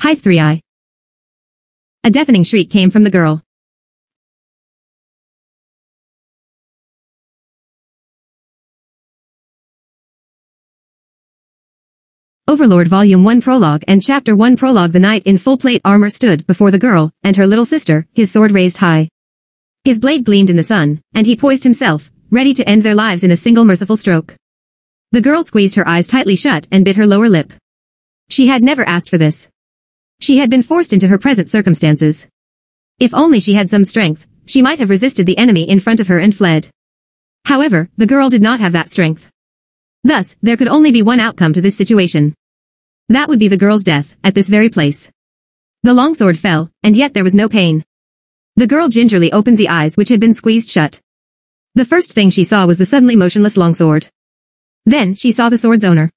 Hi 3i. A deafening shriek came from the girl. Overlord Volume 1 Prologue and Chapter 1 Prologue. The knight in full plate armor stood before the girl and her little sister, his sword raised high. His blade gleamed in the sun, and he poised himself, ready to end their lives in a single merciful stroke. The girl squeezed her eyes tightly shut and bit her lower lip. She had never asked for this. She had been forced into her present circumstances. If only she had some strength, she might have resisted the enemy in front of her and fled. However, the girl did not have that strength. Thus, there could only be one outcome to this situation. That would be the girl's death, at this very place. The longsword fell, and yet there was no pain. The girl gingerly opened the eyes which had been squeezed shut. The first thing she saw was the suddenly motionless longsword. Then, she saw the sword's owner.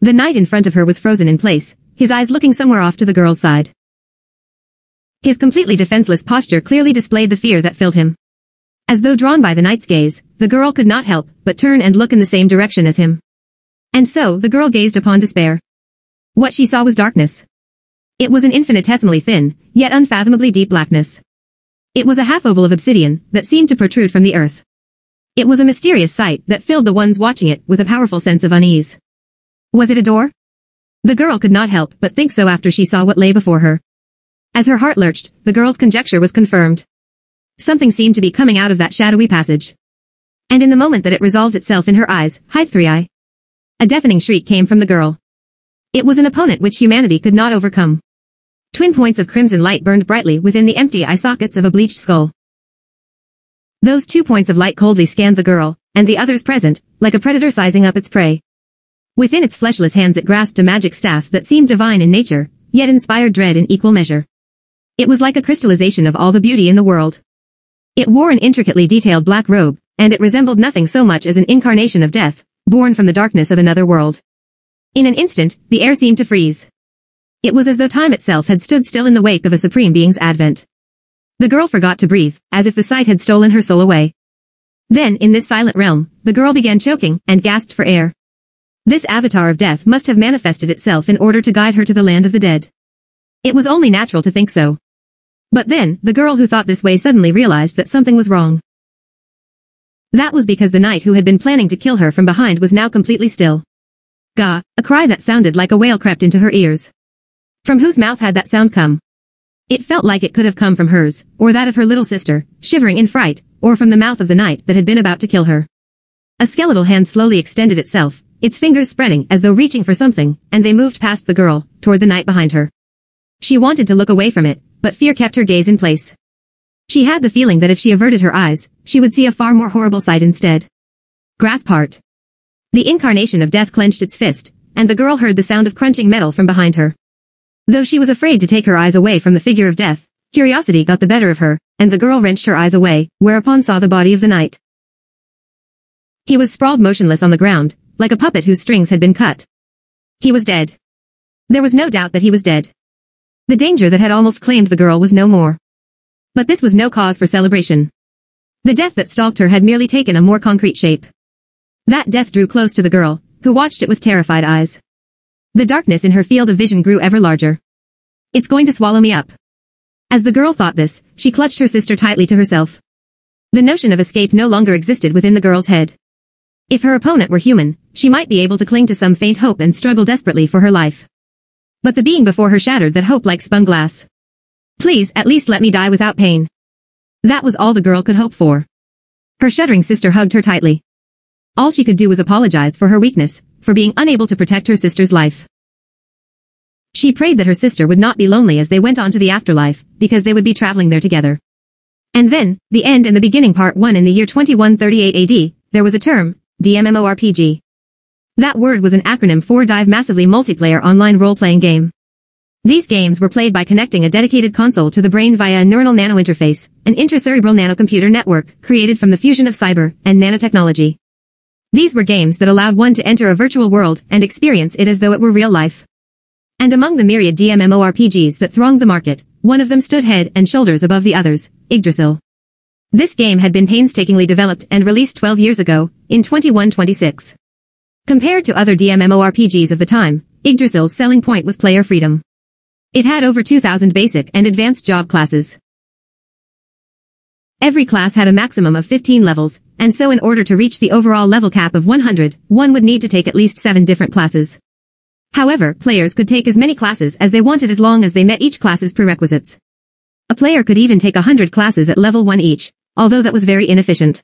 The knight in front of her was frozen in place, his eyes looking somewhere off to the girl's side. His completely defenseless posture clearly displayed the fear that filled him. As though drawn by the knight's gaze, the girl could not help but turn and look in the same direction as him. And so, the girl gazed upon despair. What she saw was darkness. It was an infinitesimally thin, yet unfathomably deep blackness. It was a half-oval of obsidian that seemed to protrude from the earth. It was a mysterious sight that filled the ones watching it with a powerful sense of unease. Was it a door? The girl could not help but think so after she saw what lay before her. As her heart lurched, the girl's conjecture was confirmed. Something seemed to be coming out of that shadowy passage. And in the moment that it resolved itself in her eyes, hi 3i. A deafening shriek came from the girl. It was an opponent which humanity could not overcome. Twin points of crimson light burned brightly within the empty eye sockets of a bleached skull. Those 2 points of light coldly scanned the girl, and the others present, like a predator sizing up its prey. Within its fleshless hands it grasped a magic staff that seemed divine in nature, yet inspired dread in equal measure. It was like a crystallization of all the beauty in the world. It wore an intricately detailed black robe, and it resembled nothing so much as an incarnation of death, born from the darkness of another world. In an instant, the air seemed to freeze. It was as though time itself had stood still in the wake of a supreme being's advent. The girl forgot to breathe, as if the sight had stolen her soul away. Then, in this silent realm, the girl began choking, and gasped for air. This avatar of death must have manifested itself in order to guide her to the land of the dead. It was only natural to think so. But then, the girl who thought this way suddenly realized that something was wrong. That was because the knight who had been planning to kill her from behind was now completely still. Gah, a cry that sounded like a wail crept into her ears. From whose mouth had that sound come? It felt like it could have come from hers, or that of her little sister, shivering in fright, or from the mouth of the knight that had been about to kill her. A skeletal hand slowly extended itself, its fingers spreading as though reaching for something, and they moved past the girl, toward the knight behind her. She wanted to look away from it, but fear kept her gaze in place. She had the feeling that if she averted her eyes, she would see a far more horrible sight instead. Grasp heart. The incarnation of death clenched its fist, and the girl heard the sound of crunching metal from behind her. Though she was afraid to take her eyes away from the figure of death, curiosity got the better of her, and the girl wrenched her eyes away, whereupon saw the body of the knight. He was sprawled motionless on the ground, like a puppet whose strings had been cut. He was dead. There was no doubt that he was dead. The danger that had almost claimed the girl was no more. But this was no cause for celebration. The death that stalked her had merely taken a more concrete shape. That death drew close to the girl, who watched it with terrified eyes. The darkness in her field of vision grew ever larger. It's going to swallow me up. As the girl thought this, she clutched her sister tightly to herself. The notion of escape no longer existed within the girl's head. If her opponent were human, she might be able to cling to some faint hope and struggle desperately for her life. But the being before her shattered that hope like spun glass. Please, at least let me die without pain. That was all the girl could hope for. Her shuddering sister hugged her tightly. All she could do was apologize for her weakness, for being unable to protect her sister's life. She prayed that her sister would not be lonely as they went on to the afterlife, because they would be traveling there together. And then, the end and the beginning. Part 1. In the year 2138 AD, there was a term, DMMORPG. That word was an acronym for Dive Massively Multiplayer Online Role-Playing Game. These games were played by connecting a dedicated console to the brain via a neuronal nanointerface, an intracerebral nanocomputer network created from the fusion of cyber and nanotechnology. These were games that allowed one to enter a virtual world and experience it as though it were real life. And among the myriad DMMORPGs that thronged the market, one of them stood head and shoulders above the others, Yggdrasil. This game had been painstakingly developed and released 12 years ago, in 2126. Compared to other DMMORPGs of the time, Yggdrasil's selling point was player freedom. It had over 2,000 basic and advanced job classes. Every class had a maximum of 15 levels, and so in order to reach the overall level cap of 100, one would need to take at least 7 different classes. However, players could take as many classes as they wanted as long as they met each class's prerequisites. A player could even take 100 classes at level 1 each, although that was very inefficient.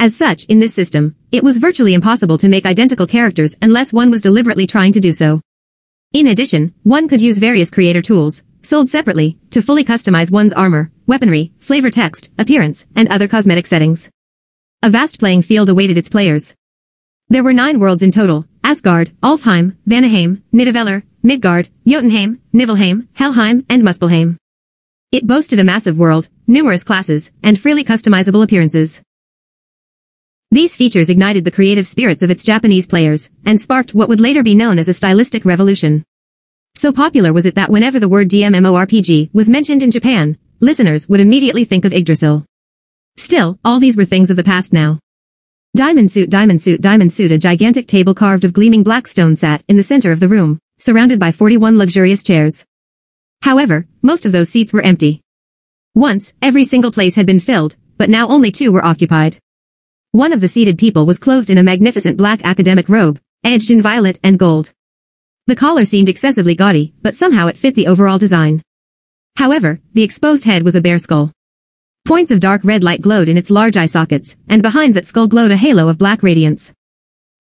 As such, in this system, it was virtually impossible to make identical characters unless one was deliberately trying to do so. In addition, one could use various creator tools, sold separately, to fully customize one's armor, weaponry, flavor text, appearance, and other cosmetic settings. A vast playing field awaited its players. There were 9 worlds in total: Asgard, Alfheim, Vanaheim, Nidavellir, Midgard, Jotunheim, Niflheim, Helheim, and Muspelheim. It boasted a massive world, numerous classes, and freely customizable appearances. These features ignited the creative spirits of its Japanese players, and sparked what would later be known as a stylistic revolution. So popular was it that whenever the word DMMORPG was mentioned in Japan, listeners would immediately think of Yggdrasil. Still, all these were things of the past now. Diamond suit, diamond suit, diamond suit. A gigantic table carved of gleaming black stone sat in the center of the room, surrounded by 41 luxurious chairs. However, most of those seats were empty. Once, every single place had been filled, but now only 2 were occupied. One of the seated people was clothed in a magnificent black academic robe, edged in violet and gold. The collar seemed excessively gaudy, but somehow it fit the overall design. However, the exposed head was a bare skull. Points of dark red light glowed in its large eye sockets, and behind that skull glowed a halo of black radiance.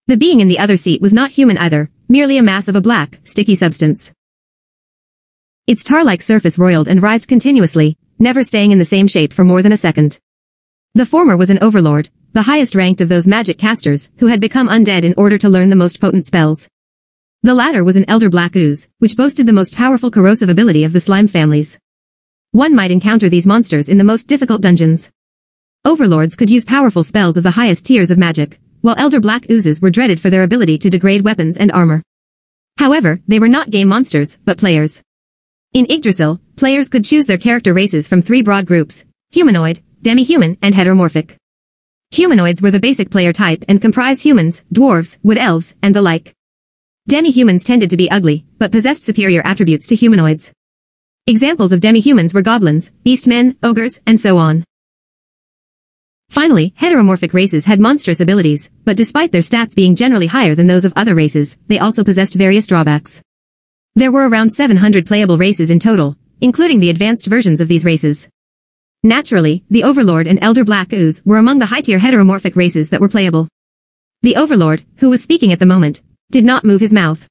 The being in the other seat was not human either, merely a mass of a black, sticky substance. Its tar-like surface roiled and writhed continuously, never staying in the same shape for more than a second. The former was an overlord, the highest ranked of those magic casters, who had become undead in order to learn the most potent spells. The latter was an elder black ooze, which boasted the most powerful corrosive ability of the slime families. One might encounter these monsters in the most difficult dungeons. Overlords could use powerful spells of the highest tiers of magic, while elder black oozes were dreaded for their ability to degrade weapons and armor. However, they were not game monsters, but players. In Yggdrasil, players could choose their character races from 3 broad groups: humanoid, demi-human, and heteromorphic. Humanoids were the basic player type and comprised humans, dwarves, wood elves, and the like. Demi-humans tended to be ugly, but possessed superior attributes to humanoids. Examples of demi-humans were goblins, beastmen, ogres, and so on. Finally, heteromorphic races had monstrous abilities, but despite their stats being generally higher than those of other races, they also possessed various drawbacks. There were around 700 playable races in total, including the advanced versions of these races. Naturally, the Overlord and Elder Black Ooze were among the high-tier heteromorphic races that were playable. The Overlord, who was speaking at the moment, did not move his mouth.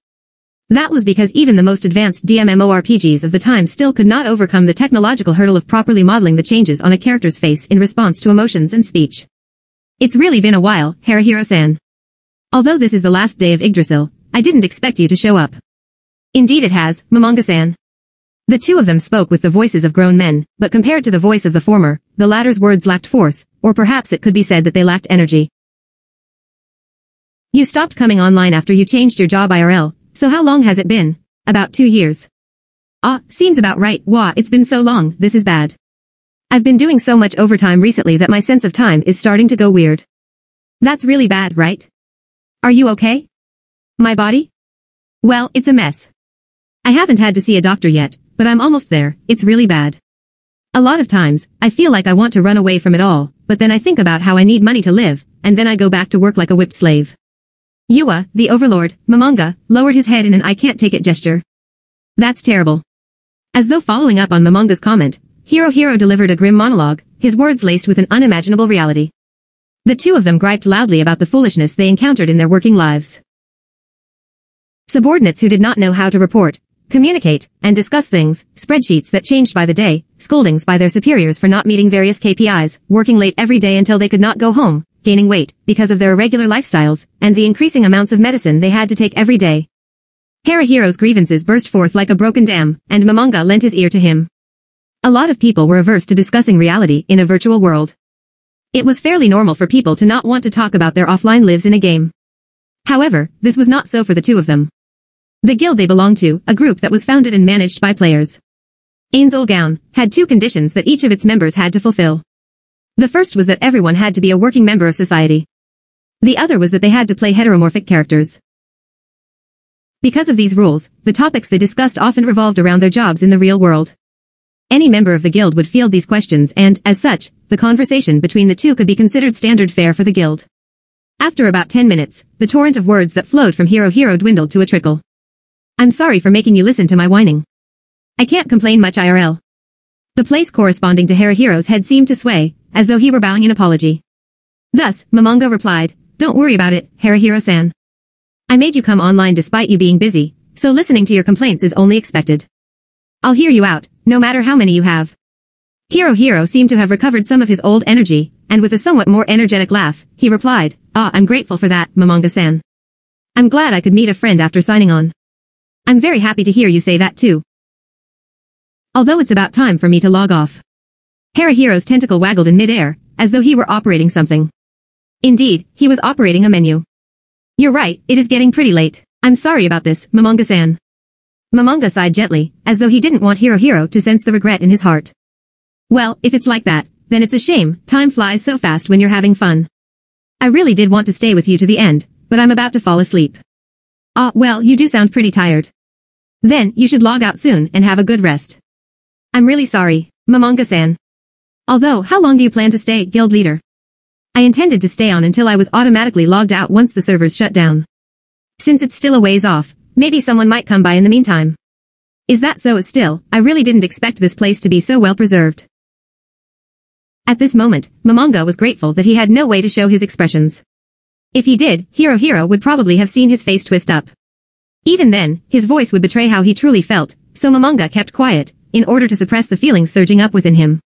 That was because even the most advanced DMMORPGs of the time still could not overcome the technological hurdle of properly modeling the changes on a character's face in response to emotions and speech. It's really been a while, Harahiro-san. Although this is the last day of Yggdrasil, I didn't expect you to show up. Indeed it has, Momonga-san. The 2 of them spoke with the voices of grown men, but compared to the voice of the former, the latter's words lacked force, or perhaps it could be said that they lacked energy. You stopped coming online after you changed your job IRL, so how long has it been? About 2 years. Ah, seems about right. Wah, it's been so long, this is bad. I've been doing so much overtime recently that my sense of time is starting to go weird. That's really bad, right? Are you okay? My body? Well, it's a mess. I haven't had to see a doctor yet, but I'm almost there. It's really bad. A lot of times, I feel like I want to run away from it all, but then I think about how I need money to live, and then I go back to work like a whipped slave. Yua, the Overlord, Momonga, lowered his head in an I can't take it gesture. That's terrible. As though following up on Momonga's comment, Hirohiro delivered a grim monologue, his words laced with an unimaginable reality. The 2 of them griped loudly about the foolishness they encountered in their working lives. Subordinates who did not know how to report, communicate, and discuss things, spreadsheets that changed by the day, scoldings by their superiors for not meeting various KPIs, working late every day until they could not go home, gaining weight because of their irregular lifestyles, and the increasing amounts of medicine they had to take every day. Harahiro's grievances burst forth like a broken dam, and Momonga lent his ear to him. A lot of people were averse to discussing reality in a virtual world. It was fairly normal for people to not want to talk about their offline lives in a game. However, this was not so for the 2 of them. The guild they belonged to, a group that was founded and managed by players. Ainsul Gown, had 2 conditions that each of its members had to fulfill. The first was that everyone had to be a working member of society. The other was that they had to play heteromorphic characters. Because of these rules, the topics they discussed often revolved around their jobs in the real world. Any member of the guild would field these questions and, as such, the conversation between the two could be considered standard fare for the guild. After about 10 minutes, the torrent of words that flowed from Hero dwindled to a trickle. I'm sorry for making you listen to my whining. I can't complain much IRL. The place corresponding to Hero's head seemed to sway, as though he were bowing in apology. Thus, Momonga replied, Don't worry about it, Hero-san. I made you come online despite you being busy, so listening to your complaints is only expected. I'll hear you out, no matter how many you have. Hero seemed to have recovered some of his old energy, and with a somewhat more energetic laugh, he replied, I'm grateful for that, Momonga-san. I'm glad I could meet a friend after signing on. I'm very happy to hear you say that too. Although it's about time for me to log off. Hero's tentacle waggled in midair, as though he were operating something. Indeed, he was operating a menu. You're right, it is getting pretty late. I'm sorry about this, Momonga-san. Momonga sighed gently, as though he didn't want Hero to sense the regret in his heart. Well, if it's like that, then it's a shame, time flies so fast when you're having fun. I really did want to stay with you to the end, but I'm about to fall asleep. Well, you do sound pretty tired. Then, you should log out soon and have a good rest. I'm really sorry, Momonga-san. Although, how long do you plan to stay, guild leader? I intended to stay on until I was automatically logged out once the servers shut down. Since it's still a ways off, maybe someone might come by in the meantime. Is that so? Still, I really didn't expect this place to be so well preserved. At this moment, Momonga was grateful that he had no way to show his expressions. If he did, Hero would probably have seen his face twist up. Even then, his voice would betray how he truly felt, so Momonga kept quiet, in order to suppress the feelings surging up within him.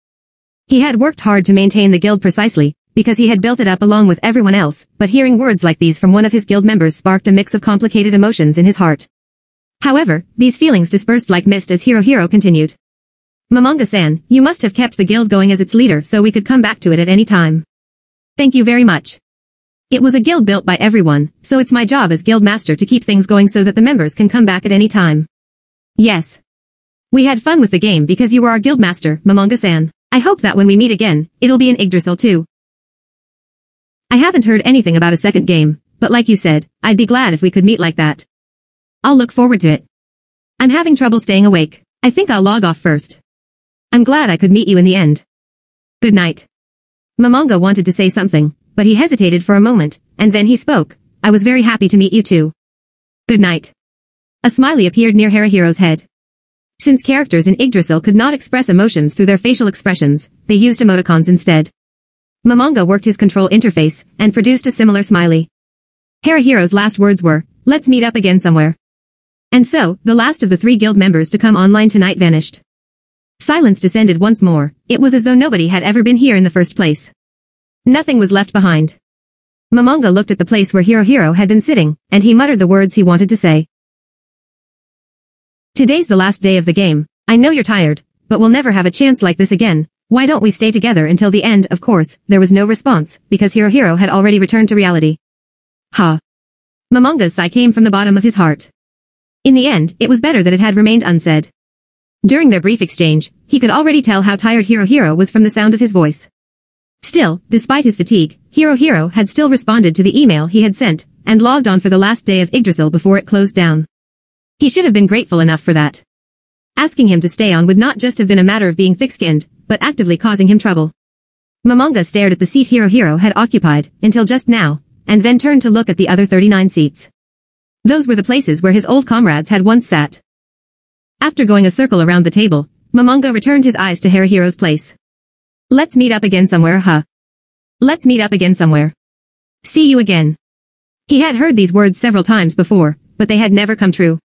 He had worked hard to maintain the guild precisely, because he had built it up along with everyone else, but hearing words like these from one of his guild members sparked a mix of complicated emotions in his heart. However, these feelings dispersed like mist as Hero continued. Momonga-san, you must have kept the guild going as its leader so we could come back to it at any time. Thank you very much. It was a guild built by everyone, so it's my job as guild master to keep things going so that the members can come back at any time. Yes. We had fun with the game because you were our guild master, Momonga-san. I hope that when we meet again, it'll be in Yggdrasil too. I haven't heard anything about a second game, but like you said, I'd be glad if we could meet like that. I'll look forward to it. I'm having trouble staying awake. I think I'll log off first. I'm glad I could meet you in the end. Good night. Momonga wanted to say something, but he hesitated for a moment, and then he spoke. I was very happy to meet you too. Good night. A smiley appeared near Hero's head. Since characters in Yggdrasil could not express emotions through their facial expressions, they used emoticons instead. Momonga worked his control interface, and produced a similar smiley. Hero's last words were, let's meet up again somewhere. And so, the last of the 3 guild members to come online tonight vanished. Silence descended once more. It was as though nobody had ever been here in the first place. Nothing was left behind. Momonga looked at the place where Hero had been sitting, and he muttered the words he wanted to say. Today's the last day of the game. I know you're tired, but we'll never have a chance like this again. Why don't we stay together until the end? Of course, there was no response, because Hero had already returned to reality. Ha. Momonga's sigh came from the bottom of his heart. In the end, it was better that it had remained unsaid. During their brief exchange, he could already tell how tired Hero was from the sound of his voice. Still, despite his fatigue, Hero had still responded to the email he had sent, and logged on for the last day of Yggdrasil before it closed down. He should have been grateful enough for that. Asking him to stay on would not just have been a matter of being thick-skinned, but actively causing him trouble. Momonga stared at the seat Hero had occupied, until just now, and then turned to look at the other 39 seats. Those were the places where his old comrades had once sat. After going a circle around the table, Momonga returned his eyes to Hero's place. Let's meet up again somewhere, huh? Let's meet up again somewhere. See you again. He had heard these words several times before, but they had never come true.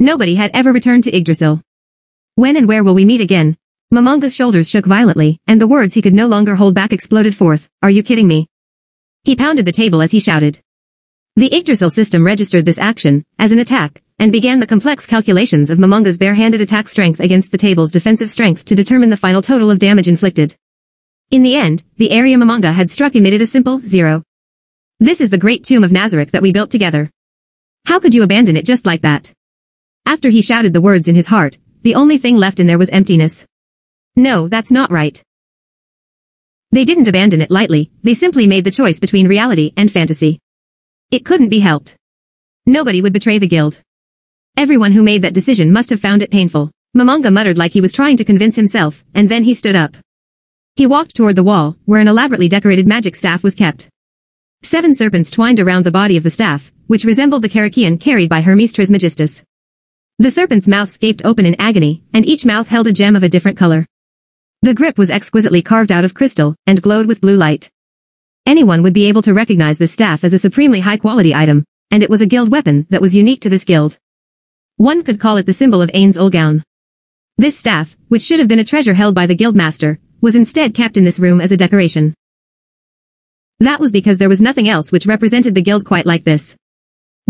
Nobody had ever returned to Yggdrasil. When and where will we meet again? Momonga's shoulders shook violently, and the words he could no longer hold back exploded forth. Are you kidding me? He pounded the table as he shouted. The Yggdrasil system registered this action as an attack, and began the complex calculations of Momonga's bare-handed attack strength against the table's defensive strength to determine the final total of damage inflicted. In the end, the area Momonga had struck emitted a simple 0. This is the great tomb of Nazareth that we built together. How could you abandon it just like that? After he shouted the words in his heart, the only thing left in there was emptiness. No, that's not right. They didn't abandon it lightly, they simply made the choice between reality and fantasy. It couldn't be helped. Nobody would betray the guild. Everyone who made that decision must have found it painful. Mamanga muttered like he was trying to convince himself, and then he stood up. He walked toward the wall, where an elaborately decorated magic staff was kept. 7 serpents twined around the body of the staff, which resembled the Karakian carried by Hermes Trismegistus. The serpents' mouths gaped open in agony, and each mouth held a gem of a different color. The grip was exquisitely carved out of crystal, and glowed with blue light. Anyone would be able to recognize this staff as a supremely high-quality item, and it was a guild weapon that was unique to this guild. One could call it the symbol of Ain's Ulgaun. This staff, which should have been a treasure held by the guild master, was instead kept in this room as a decoration. That was because there was nothing else which represented the guild quite like this.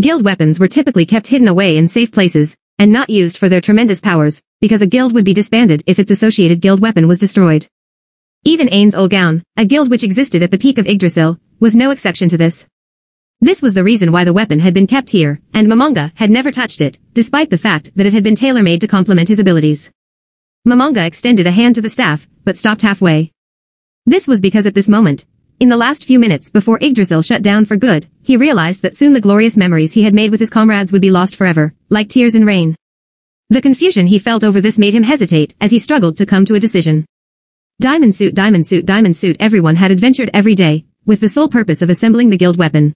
Guild weapons were typically kept hidden away in safe places, and not used for their tremendous powers, because a guild would be disbanded if its associated guild weapon was destroyed. Even Ain's Ulgaun, a guild which existed at the peak of Yggdrasil, was no exception to this. This was the reason why the weapon had been kept here, and Mamanga had never touched it, despite the fact that it had been tailor-made to complement his abilities. Mamanga extended a hand to the staff, but stopped halfway. This was because at this moment, in the last few minutes before Yggdrasil shut down for good, he realized that soon the glorious memories he had made with his comrades would be lost forever, like tears in rain. The confusion he felt over this made him hesitate as he struggled to come to a decision. Diamond suit, diamond suit, diamond suit. Everyone had adventured every day, with the sole purpose of assembling the guild weapon.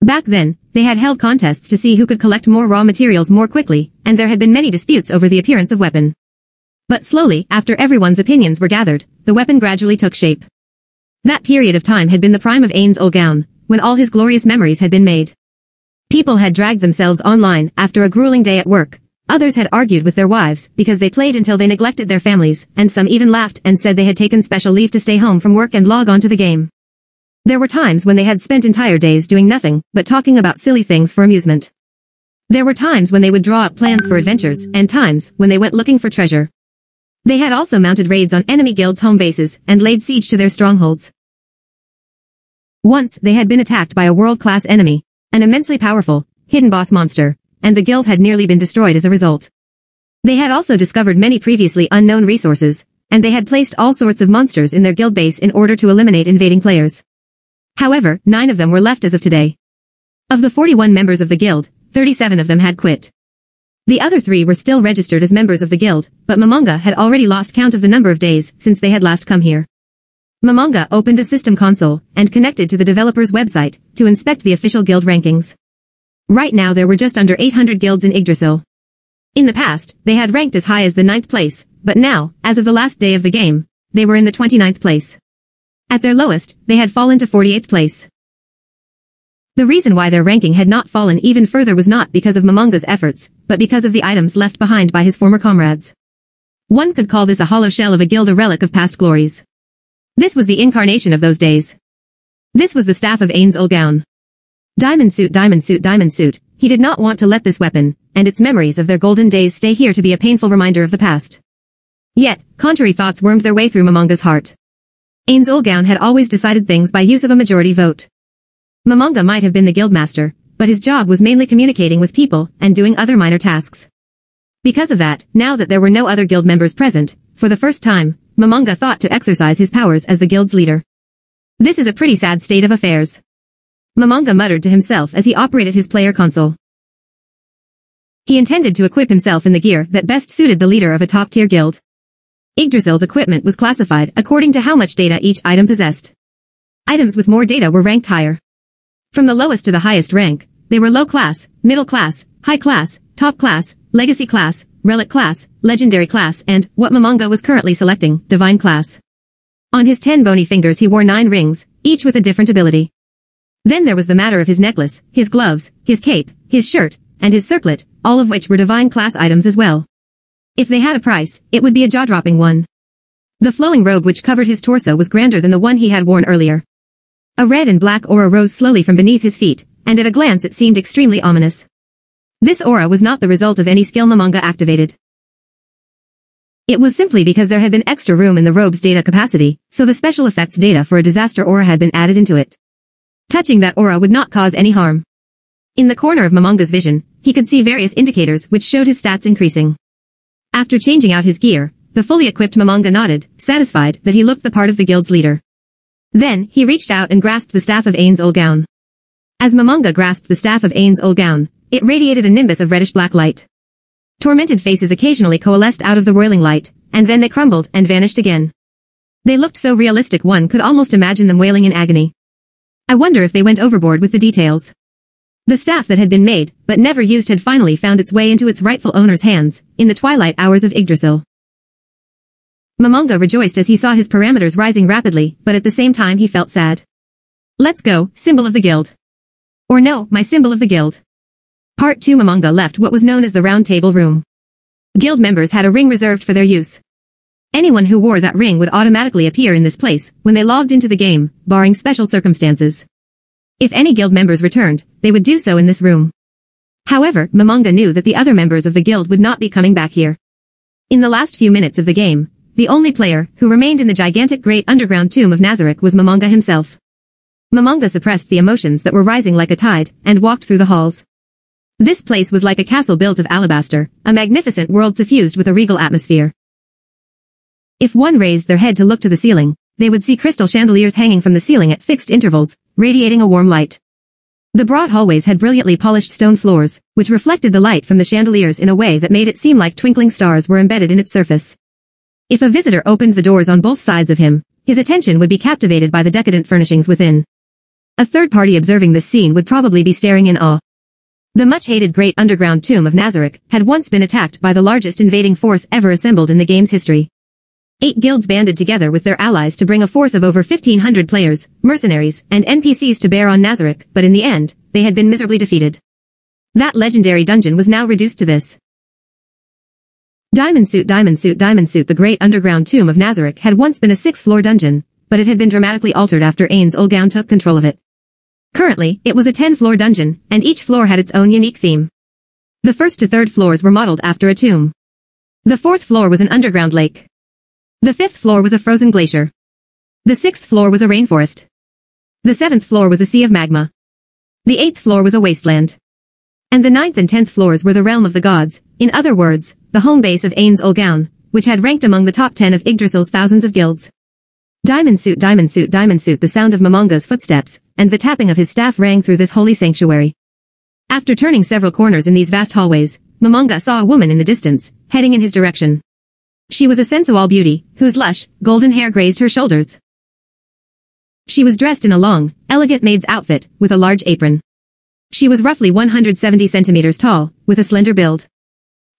Back then, they had held contests to see who could collect more raw materials more quickly, and there had been many disputes over the appearance of weapon. But slowly, after everyone's opinions were gathered, the weapon gradually took shape. That period of time had been the prime of Ain's Ulgaun, when all his glorious memories had been made. People had dragged themselves online after a grueling day at work, others had argued with their wives because they played until they neglected their families, and some even laughed and said they had taken special leave to stay home from work and log on to the game. There were times when they had spent entire days doing nothing but talking about silly things for amusement. There were times when they would draw up plans for adventures, and times when they went looking for treasure. They had also mounted raids on enemy guilds' home bases and laid siege to their strongholds. Once they had been attacked by a world-class enemy, an immensely powerful, hidden boss monster, and the guild had nearly been destroyed as a result. They had also discovered many previously unknown resources, and they had placed all sorts of monsters in their guild base in order to eliminate invading players. However, 9 of them were left as of today. Of the 41 members of the guild, 37 of them had quit. The other 3 were still registered as members of the guild, but Mamanga had already lost count of the number of days since they had last come here. Mamanga opened a system console and connected to the developer's website to inspect the official guild rankings. Right now there were just under 800 guilds in Yggdrasil. In the past, they had ranked as high as the 9th place, but now, as of the last day of the game, they were in the 29th place. At their lowest, they had fallen to 48th place. The reason why their ranking had not fallen even further was not because of Mamanga's efforts, but because of the items left behind by his former comrades. One could call this a hollow shell of a guild, a relic of past glories. This was the incarnation of those days. This was the staff of Ain's Ulgaun. Diamond suit, diamond suit, diamond suit. He did not want to let this weapon, and its memories of their golden days stay here to be a painful reminder of the past. Yet, contrary thoughts wormed their way through Mamanga's heart. Ain's Ulgaun had always decided things by use of a majority vote. Mamanga might have been the guildmaster, but his job was mainly communicating with people and doing other minor tasks. Because of that, now that there were no other guild members present, for the first time, Mamanga thought to exercise his powers as the guild's leader. This is a pretty sad state of affairs. Mamanga muttered to himself as he operated his player console. He intended to equip himself in the gear that best suited the leader of a top-tier guild. Yggdrasil's equipment was classified according to how much data each item possessed. Items with more data were ranked higher. From the lowest to the highest rank, they were low class, middle class, high class, top class, legacy class, relic class, legendary class, and, what Mamanga was currently selecting, divine class. On his 10 bony fingers he wore 9 rings, each with a different ability. Then there was the matter of his necklace, his gloves, his cape, his shirt, and his circlet, all of which were divine class items as well. If they had a price, it would be a jaw-dropping one. The flowing robe which covered his torso was grander than the one he had worn earlier. A red and black aura rose slowly from beneath his feet, and at a glance it seemed extremely ominous. This aura was not the result of any skill Mamanga activated. It was simply because there had been extra room in the robe's data capacity, so the special effects data for a disaster aura had been added into it. Touching that aura would not cause any harm. In the corner of Mamanga's vision, he could see various indicators which showed his stats increasing. After changing out his gear, the fully equipped Mamanga nodded, satisfied that he looked the part of the guild's leader. Then, he reached out and grasped the staff of Ain's Ulgaun. As Mamanga grasped the staff of Ain's Ulgaun, It radiated a nimbus of reddish-black light. Tormented faces occasionally coalesced out of the roiling light, and then they crumbled and vanished again. They looked so realistic one could almost imagine them wailing in agony. I wonder if they went overboard with the details. The staff that had been made, but never used had finally found its way into its rightful owner's hands, in the twilight hours of Yggdrasil. Momonga rejoiced as he saw his parameters rising rapidly, but at the same time he felt sad. Let's go, symbol of the guild. Or no, my symbol of the guild. Part 2. Momonga left what was known as the Round Table Room. Guild members had a ring reserved for their use. Anyone who wore that ring would automatically appear in this place when they logged into the game, barring special circumstances. If any guild members returned, they would do so in this room. However, Momonga knew that the other members of the guild would not be coming back here. In the last few minutes of the game, the only player who remained in the gigantic great underground tomb of Nazareth was Momonga himself. Momonga suppressed the emotions that were rising like a tide, and walked through the halls. This place was like a castle built of alabaster, a magnificent world suffused with a regal atmosphere. If one raised their head to look to the ceiling, they would see crystal chandeliers hanging from the ceiling at fixed intervals, radiating a warm light. The broad hallways had brilliantly polished stone floors, which reflected the light from the chandeliers in a way that made it seem like twinkling stars were embedded in its surface. If a visitor opened the doors on both sides of him, his attention would be captivated by the decadent furnishings within. A third party observing this scene would probably be staring in awe. The much-hated great underground tomb of Nazareth had once been attacked by the largest invading force ever assembled in the game's history. 8 guilds banded together with their allies to bring a force of over 1,500 players, mercenaries, and NPCs to bear on Nazareth, but in the end, they had been miserably defeated. That legendary dungeon was now reduced to this. Diamond Suit. The great underground tomb of Nazareth had once been a 6th-floor dungeon, but it had been dramatically altered after Ainz Ulgaun took control of it. Currently, it was a 10-floor dungeon, and each floor had its own unique theme. The 1st to 3rd floors were modeled after a tomb. The 4th floor was an underground lake. The 5th floor was a frozen glacier. The 6th floor was a rainforest. The 7th floor was a sea of magma. The 8th floor was a wasteland. And the 9th and 10th floors were the realm of the gods, in other words, the home base of Ainz Ulgaun, which had ranked among the top 10 of Yggdrasil's thousands of guilds. Diamond Suit. The sound of Momonga's footsteps, and the tapping of his staff rang through this holy sanctuary. After turning several corners in these vast hallways, Momonga saw a woman in the distance, heading in his direction. She was a sensual beauty, whose lush, golden hair grazed her shoulders. She was dressed in a long, elegant maid's outfit, with a large apron. She was roughly 170 centimeters tall, with a slender build.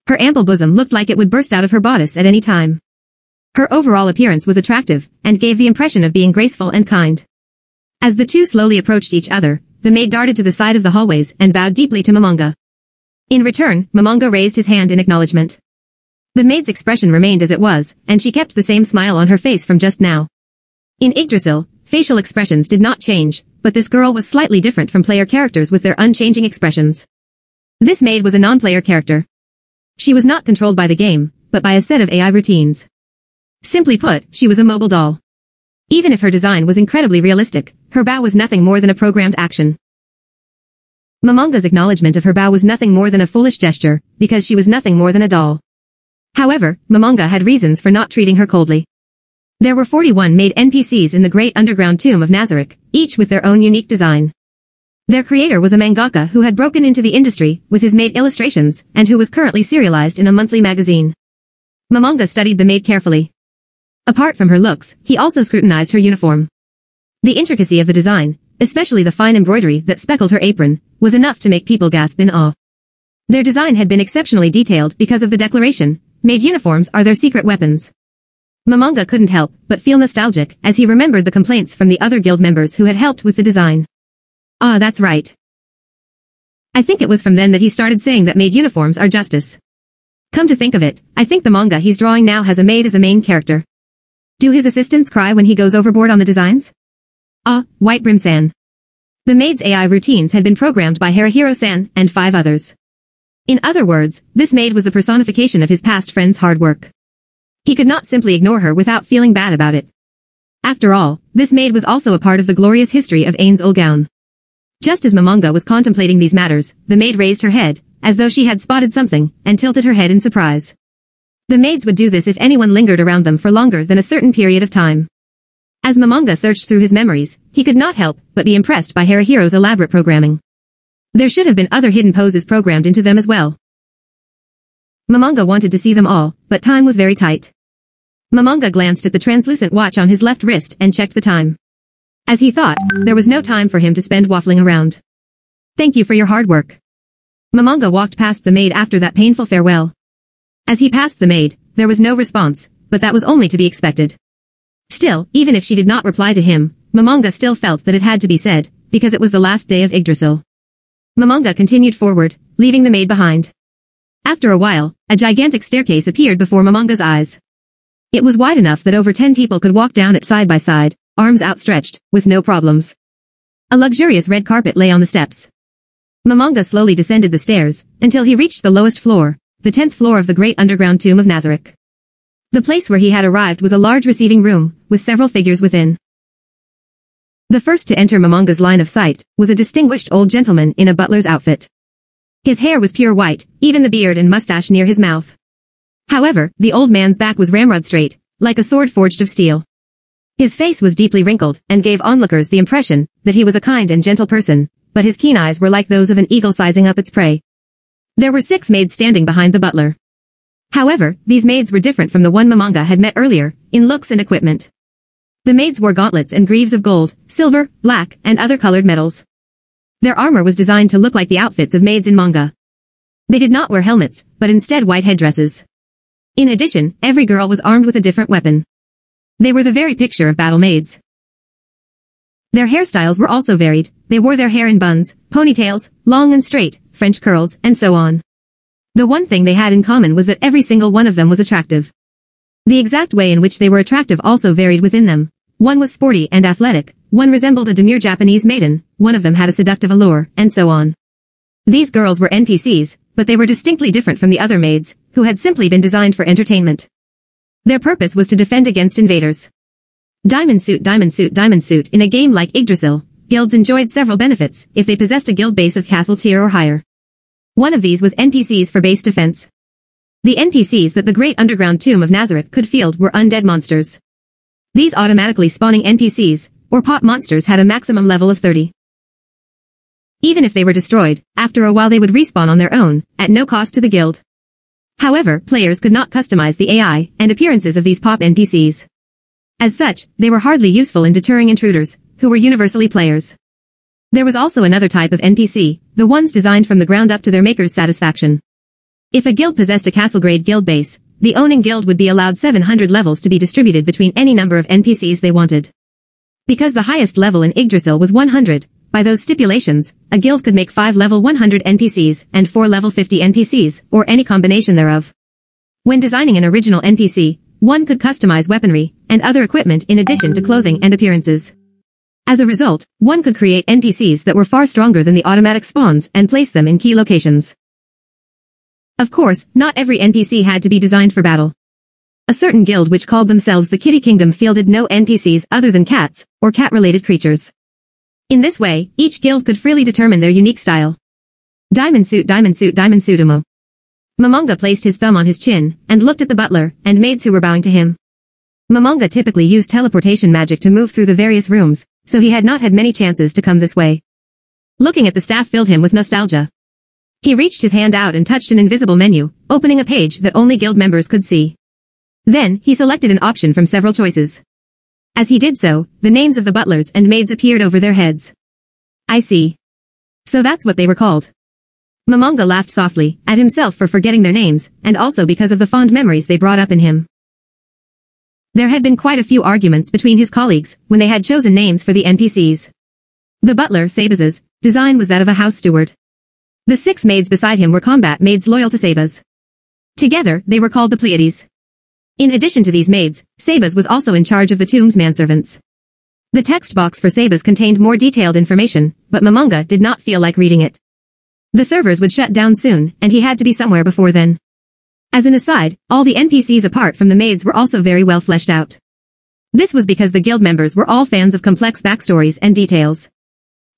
Her ample bosom looked like it would burst out of her bodice at any time. Her overall appearance was attractive, and gave the impression of being graceful and kind. As the two slowly approached each other, the maid darted to the side of the hallways and bowed deeply to Momonga. In return, Momonga raised his hand in acknowledgement. The maid's expression remained as it was, and she kept the same smile on her face from just now. In Yggdrasil, facial expressions did not change, but this girl was slightly different from player characters with their unchanging expressions. This maid was a non-player character. She was not controlled by the game, but by a set of AI routines. Simply put, she was a mobile doll. Even if her design was incredibly realistic, her bow was nothing more than a programmed action. Momonga's acknowledgement of her bow was nothing more than a foolish gesture, because she was nothing more than a doll. However, Momonga had reasons for not treating her coldly. There were 41 made NPCs in the great underground tomb of Nazareth, each with their own unique design. Their creator was a mangaka who had broken into the industry with his maid illustrations, and who was currently serialized in a monthly magazine. Momonga studied the maid carefully. Apart from her looks, he also scrutinized her uniform. The intricacy of the design, especially the fine embroidery that speckled her apron, was enough to make people gasp in awe. Their design had been exceptionally detailed because of the declaration, "Maid uniforms are their secret weapons." Momonga couldn't help but feel nostalgic as he remembered the complaints from the other guild members who had helped with the design. Ah, that's right. I think it was from then that he started saying that maid uniforms are justice. Come to think of it, I think the manga he's drawing now has a maid as a main character. Do his assistants cry when he goes overboard on the designs? Ah, White Brim-san. The maid's AI routines had been programmed by Harahiro-san and 5 others. In other words, this maid was the personification of his past friend's hard work. He could not simply ignore her without feeling bad about it. After all, this maid was also a part of the glorious history of Ainz Ulgaun. Just as Momonga was contemplating these matters, the maid raised her head, as though she had spotted something, and tilted her head in surprise. The maids would do this if anyone lingered around them for longer than a certain period of time. As Momonga searched through his memories, he could not help but be impressed by Harahiro's elaborate programming. There should have been other hidden poses programmed into them as well. Momonga wanted to see them all, but time was very tight. Momonga glanced at the translucent watch on his left wrist and checked the time. As he thought, there was no time for him to spend waffling around. Thank you for your hard work. Momonga walked past the maid after that painful farewell. As he passed the maid, there was no response, but that was only to be expected. Still, even if she did not reply to him, Momonga still felt that it had to be said, because it was the last day of Yggdrasil. Momonga continued forward, leaving the maid behind. After a while, a gigantic staircase appeared before Momonga's eyes. It was wide enough that over 10 people could walk down it side by side, arms outstretched, with no problems. A luxurious red carpet lay on the steps. Momonga slowly descended the stairs, until he reached the lowest floor, the 10th floor of the great underground tomb of Nazareth. The place where he had arrived was a large receiving room, with several figures within. The first to enter Momonga's line of sight was a distinguished old gentleman in a butler's outfit. His hair was pure white, even the beard and mustache near his mouth. However, the old man's back was ramrod straight, like a sword forged of steel. His face was deeply wrinkled, and gave onlookers the impression that he was a kind and gentle person, but his keen eyes were like those of an eagle sizing up its prey. There were 6 maids standing behind the butler. However, these maids were different from the one Momonga had met earlier, in looks and equipment. The maids wore gauntlets and greaves of gold, silver, black, and other colored metals. Their armor was designed to look like the outfits of maids in manga. They did not wear helmets, but instead white headdresses. In addition, every girl was armed with a different weapon. They were the very picture of battle maids. Their hairstyles were also varied. They wore their hair in buns, ponytails, long and straight, French curls, and so on. The one thing they had in common was that every single one of them was attractive. The exact way in which they were attractive also varied within them. One was sporty and athletic, one resembled a demure Japanese maiden, one of them had a seductive allure, and so on. These girls were NPCs, but they were distinctly different from the other maids, who had simply been designed for entertainment. Their purpose was to defend against invaders. Diamond suit in a game like Yggdrasil, guilds enjoyed several benefits if they possessed a guild base of castle tier or higher. One of these was NPCs for base defense. The NPCs that the great underground tomb of Nazareth could field were undead monsters. These automatically spawning NPCs, or pot monsters, had a maximum level of 30. Even if they were destroyed, after a while they would respawn on their own, at no cost to the guild. However, players could not customize the AI and appearances of these pop NPCs. As such, they were hardly useful in deterring intruders, who were universally players. There was also another type of NPC, the ones designed from the ground up to their maker's satisfaction. If a guild possessed a castle-grade guild base, the owning guild would be allowed 700 levels to be distributed between any number of NPCs they wanted. Because the highest level in Yggdrasil was 100, by those stipulations, a guild could make 5 level 100 NPCs and 4 level 50 NPCs, or any combination thereof. When designing an original NPC, one could customize weaponry and other equipment in addition to clothing and appearances. As a result, one could create NPCs that were far stronger than the automatic spawns and place them in key locations. Of course, not every NPC had to be designed for battle. A certain guild which called themselves the Kitty Kingdom fielded no NPCs other than cats, or cat-related creatures. In this way, each guild could freely determine their unique style. Diamond suit Umo. Momonga placed his thumb on his chin, and looked at the butler, and maids who were bowing to him. Momonga typically used teleportation magic to move through the various rooms, so he had not had many chances to come this way. Looking at the staff filled him with nostalgia. He reached his hand out and touched an invisible menu, opening a page that only guild members could see. Then, he selected an option from several choices. As he did so, the names of the butlers and maids appeared over their heads. I see. So that's what they were called. Momonga laughed softly, at himself for forgetting their names, and also because of the fond memories they brought up in him. There had been quite a few arguments between his colleagues when they had chosen names for the NPCs. The butler, Sabaz's, design was that of a house steward. The 6 maids beside him were combat maids loyal to Sabaz. Together, they were called the Pleiades. In addition to these maids, Sabaz was also in charge of the tomb's manservants. The text box for Sabaz contained more detailed information, but Momonga did not feel like reading it. The servers would shut down soon, and he had to be somewhere before then. As an aside, all the NPCs apart from the maids were also very well fleshed out. This was because the guild members were all fans of complex backstories and details.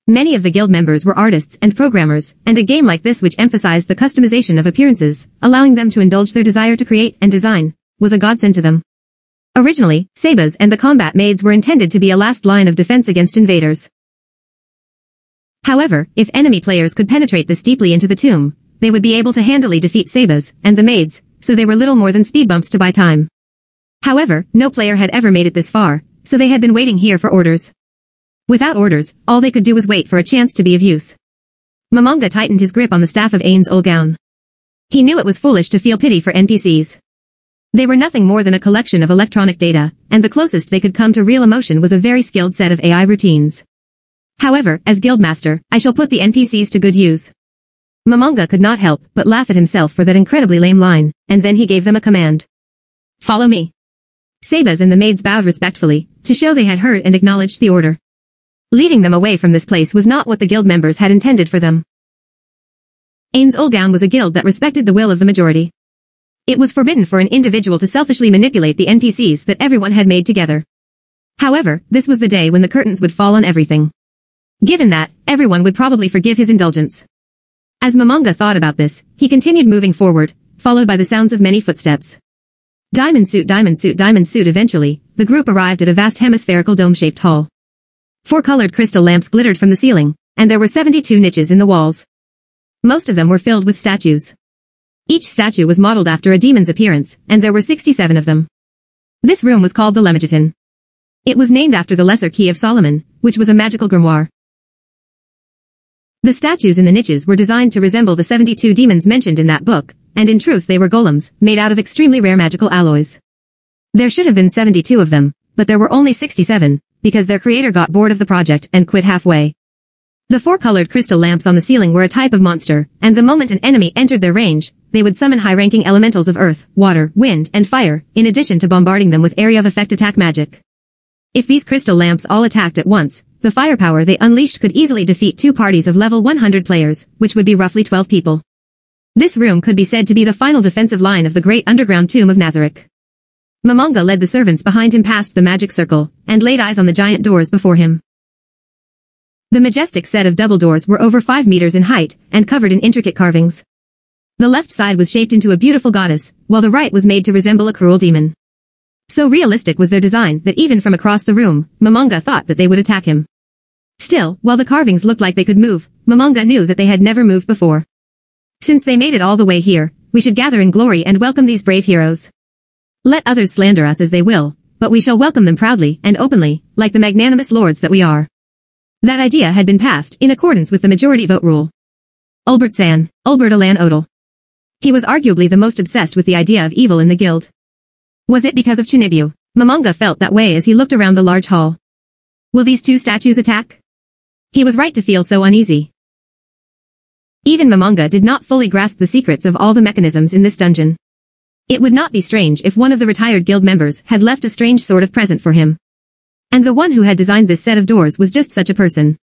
Many of the guild members were artists and programmers, and a game like this which emphasized the customization of appearances, allowing them to indulge their desire to create and design, was a godsend to them. Originally, Sabaz and the combat maids were intended to be a last line of defense against invaders. However, if enemy players could penetrate this deeply into the tomb, they would be able to handily defeat Sabas and the maids, so they were little more than speed bumps to buy time. However, no player had ever made it this far, so they had been waiting here for orders. Without orders, all they could do was wait for a chance to be of use. Momonga tightened his grip on the staff of Ain's Ulgaun. He knew it was foolish to feel pity for NPCs. They were nothing more than a collection of electronic data, and the closest they could come to real emotion was a very skilled set of AI routines. However, as Guildmaster, I shall put the NPCs to good use. Momonga could not help but laugh at himself for that incredibly lame line, and then he gave them a command. Follow me. Sabas and the maids bowed respectfully, to show they had heard and acknowledged the order. Leading them away from this place was not what the guild members had intended for them. Ain's Ulgaun was a guild that respected the will of the majority. It was forbidden for an individual to selfishly manipulate the NPCs that everyone had made together. However, this was the day when the curtains would fall on everything. Given that, everyone would probably forgive his indulgence. As Momonga thought about this, he continued moving forward, followed by the sounds of many footsteps. Diamond suit, diamond suit, diamond suit. Eventually, the group arrived at a vast hemispherical dome-shaped hall. 4 colored crystal lamps glittered from the ceiling, and there were 72 niches in the walls. Most of them were filled with statues. Each statue was modeled after a demon's appearance, and there were 67 of them. This room was called the Lemegeton. It was named after the Lesser Key of Solomon, which was a magical grimoire. The statues in the niches were designed to resemble the 72 demons mentioned in that book, and in truth they were golems, made out of extremely rare magical alloys. There should have been 72 of them, but there were only 67, because their creator got bored of the project and quit halfway. The 4 colored crystal lamps on the ceiling were a type of monster, and the moment an enemy entered their range, they would summon high-ranking elementals of earth, water, wind, and fire, in addition to bombarding them with area of effect attack magic. If these crystal lamps all attacked at once, the firepower they unleashed could easily defeat 2 parties of level 100 players, which would be roughly 12 people. This room could be said to be the final defensive line of the great underground tomb of Nazareth. Momonga led the servants behind him past the magic circle, and laid eyes on the giant doors before him. The majestic set of double doors were over 5 meters in height, and covered in intricate carvings. The left side was shaped into a beautiful goddess, while the right was made to resemble a cruel demon. So realistic was their design that even from across the room, Momonga thought that they would attack him. Still, while the carvings looked like they could move, Momonga knew that they had never moved before. Since they made it all the way here, we should gather in glory and welcome these brave heroes. Let others slander us as they will, but we shall welcome them proudly and openly, like the magnanimous lords that we are. That idea had been passed in accordance with the majority vote rule. Ulbert San, Ulbert Alan Odal. He was arguably the most obsessed with the idea of evil in the guild. Was it because of Chinibu? Momonga felt that way as he looked around the large hall. Will these 2 statues attack? He was right to feel so uneasy. Even Momonga did not fully grasp the secrets of all the mechanisms in this dungeon. It would not be strange if one of the retired guild members had left a strange sort of present for him. And the one who had designed this set of doors was just such a person.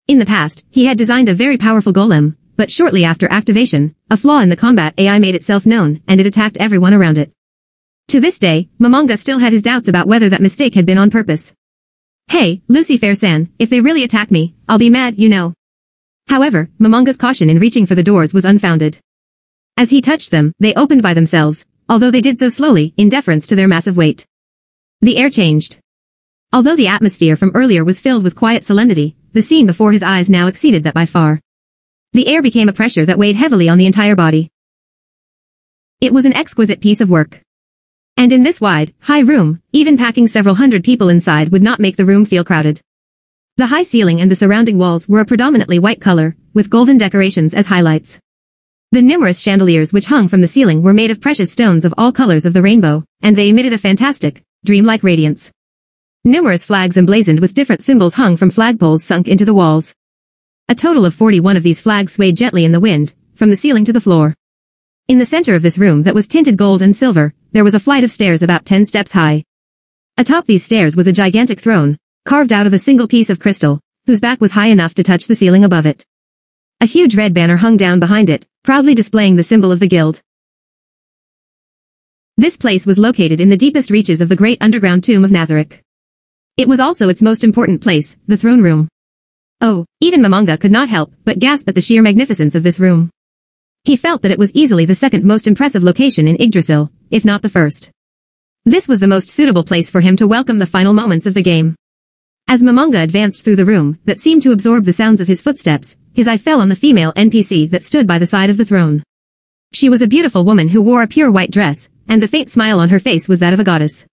In the past, he had designed a very powerful golem, but shortly after activation, a flaw in the combat AI made itself known, and it attacked everyone around it. To this day, Momonga still had his doubts about whether that mistake had been on purpose. Hey, Lucifer-san, if they really attack me, I'll be mad, you know. However, Momonga's caution in reaching for the doors was unfounded. As he touched them, they opened by themselves, although they did so slowly, in deference to their massive weight. The air changed. Although the atmosphere from earlier was filled with quiet solemnity, the scene before his eyes now exceeded that by far. The air became a pressure that weighed heavily on the entire body. It was an exquisite piece of work. And in this wide, high room, even packing several hundred people inside would not make the room feel crowded. The high ceiling and the surrounding walls were a predominantly white color, with golden decorations as highlights. The numerous chandeliers which hung from the ceiling were made of precious stones of all colors of the rainbow, and they emitted a fantastic, dreamlike radiance. Numerous flags emblazoned with different symbols hung from flagpoles sunk into the walls. A total of 41 of these flags swayed gently in the wind, from the ceiling to the floor. In the center of this room that was tinted gold and silver, there was a flight of stairs about 10 steps high. Atop these stairs was a gigantic throne, carved out of a single piece of crystal, whose back was high enough to touch the ceiling above it. A huge red banner hung down behind it, proudly displaying the symbol of the guild. This place was located in the deepest reaches of the great underground tomb of Nazareth. It was also its most important place, the throne room. Oh, even Momonga could not help but gasp at the sheer magnificence of this room. He felt that it was easily the second most impressive location in Yggdrasil, if not the first. This was the most suitable place for him to welcome the final moments of the game. As Momonga advanced through the room that seemed to absorb the sounds of his footsteps, his eye fell on the female NPC that stood by the side of the throne. She was a beautiful woman who wore a pure white dress, and the faint smile on her face was that of a goddess.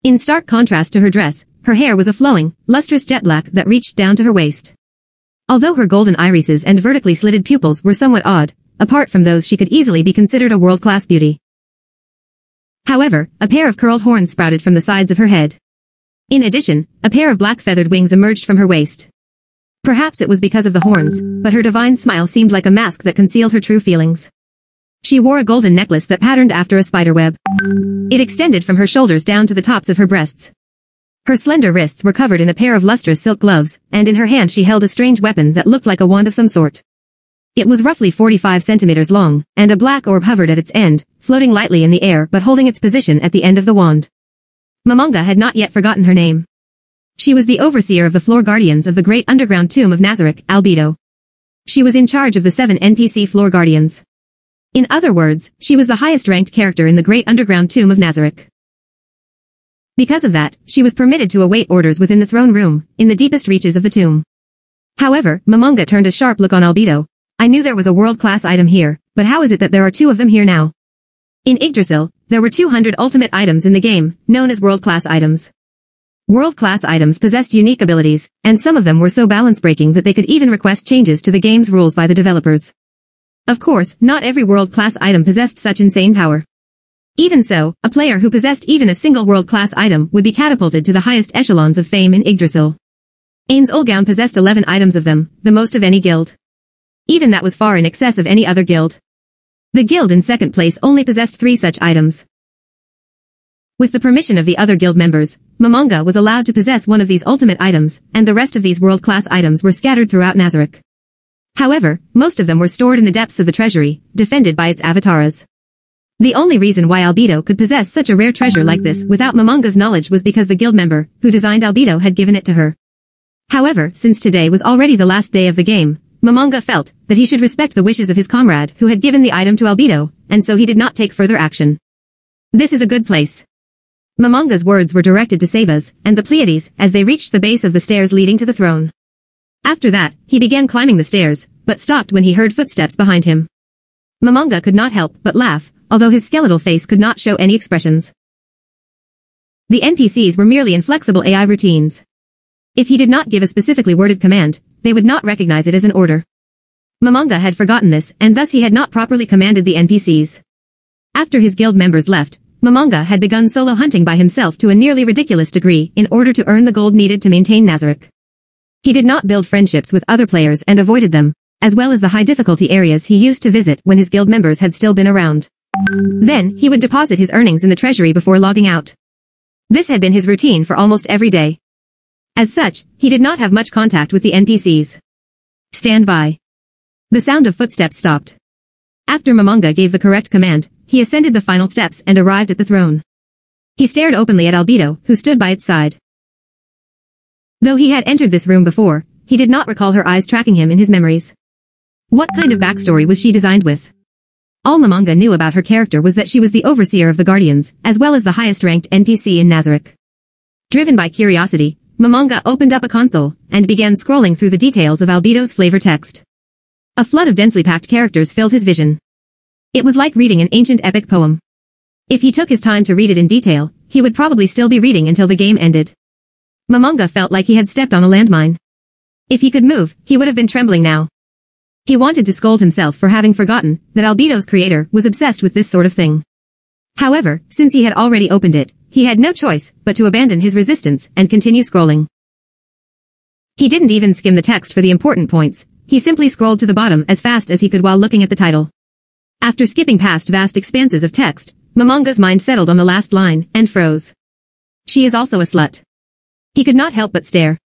In stark contrast to her dress, her hair was a flowing, lustrous jet black that reached down to her waist. Although her golden irises and vertically slitted pupils were somewhat odd, apart from those she could easily be considered a world-class beauty. However, a pair of curled horns sprouted from the sides of her head. In addition, a pair of black feathered wings emerged from her waist. Perhaps it was because of the horns, but her divine smile seemed like a mask that concealed her true feelings. She wore a golden necklace that patterned after a spiderweb. It extended from her shoulders down to the tops of her breasts. Her slender wrists were covered in a pair of lustrous silk gloves, and in her hand she held a strange weapon that looked like a wand of some sort. It was roughly 45 centimeters long, and a black orb hovered at its end, floating lightly in the air but holding its position at the end of the wand. Momonga had not yet forgotten her name. She was the overseer of the floor guardians of the great underground tomb of Nazareth, Albedo. She was in charge of the 7 NPC floor guardians. In other words, she was the highest-ranked character in the great underground tomb of Nazareth. Because of that, she was permitted to await orders within the throne room, in the deepest reaches of the tomb. However, Momonga turned a sharp look on Albedo. I knew there was a world-class item here, but how is it that there are 2 of them here now? In Yggdrasil, there were 200 ultimate items in the game, known as world-class items. World-class items possessed unique abilities, and some of them were so balance-breaking that they could even request changes to the game's rules by the developers. Of course, not every world-class item possessed such insane power. Even so, a player who possessed even a single world-class item would be catapulted to the highest echelons of fame in Yggdrasil. Ain's Ulgaun possessed 11 items of them, the most of any guild. Even that was far in excess of any other guild. The guild in second place only possessed 3 such items. With the permission of the other guild members, Momonga was allowed to possess one of these ultimate items, and the rest of these world-class items were scattered throughout Nazareth. However, most of them were stored in the depths of the treasury, defended by its avatars. The only reason why Albedo could possess such a rare treasure like this without Momonga's knowledge was because the guild member, who designed Albedo, had given it to her. However, since today was already the last day of the game, Momonga felt that he should respect the wishes of his comrade who had given the item to Albedo, and so he did not take further action. This is a good place. Momonga's words were directed to Sebas and the Pleiades as they reached the base of the stairs leading to the throne. After that, he began climbing the stairs, but stopped when he heard footsteps behind him. Momonga could not help but laugh, although his skeletal face could not show any expressions. The NPCs were merely inflexible AI routines. If he did not give a specifically worded command, they would not recognize it as an order. Momonga had forgotten this, and thus he had not properly commanded the NPCs. After his guild members left, Momonga had begun solo hunting by himself to a nearly ridiculous degree in order to earn the gold needed to maintain Nazareth. He did not build friendships with other players and avoided them, as well as the high-difficulty areas he used to visit when his guild members had still been around. Then, he would deposit his earnings in the treasury before logging out. This had been his routine for almost every day. As such, he did not have much contact with the NPCs. Stand by. The sound of footsteps stopped. After Momonga gave the correct command, he ascended the final steps and arrived at the throne. He stared openly at Albedo, who stood by its side. Though he had entered this room before, he did not recall her eyes tracking him in his memories. What kind of backstory was she designed with? All Momonga knew about her character was that she was the overseer of the Guardians, as well as the highest-ranked NPC in Nazareth. Driven by curiosity, Momonga opened up a console, and began scrolling through the details of Albedo's flavor text. A flood of densely packed characters filled his vision. It was like reading an ancient epic poem. If he took his time to read it in detail, he would probably still be reading until the game ended. Momonga felt like he had stepped on a landmine. If he could move, he would have been trembling now. He wanted to scold himself for having forgotten that Albedo's creator was obsessed with this sort of thing. However, since he had already opened it, he had no choice but to abandon his resistance and continue scrolling. He didn't even skim the text for the important points, he simply scrolled to the bottom as fast as he could while looking at the title. After skipping past vast expanses of text, Momonga's mind settled on the last line and froze. She is also a slut. He could not help but stare.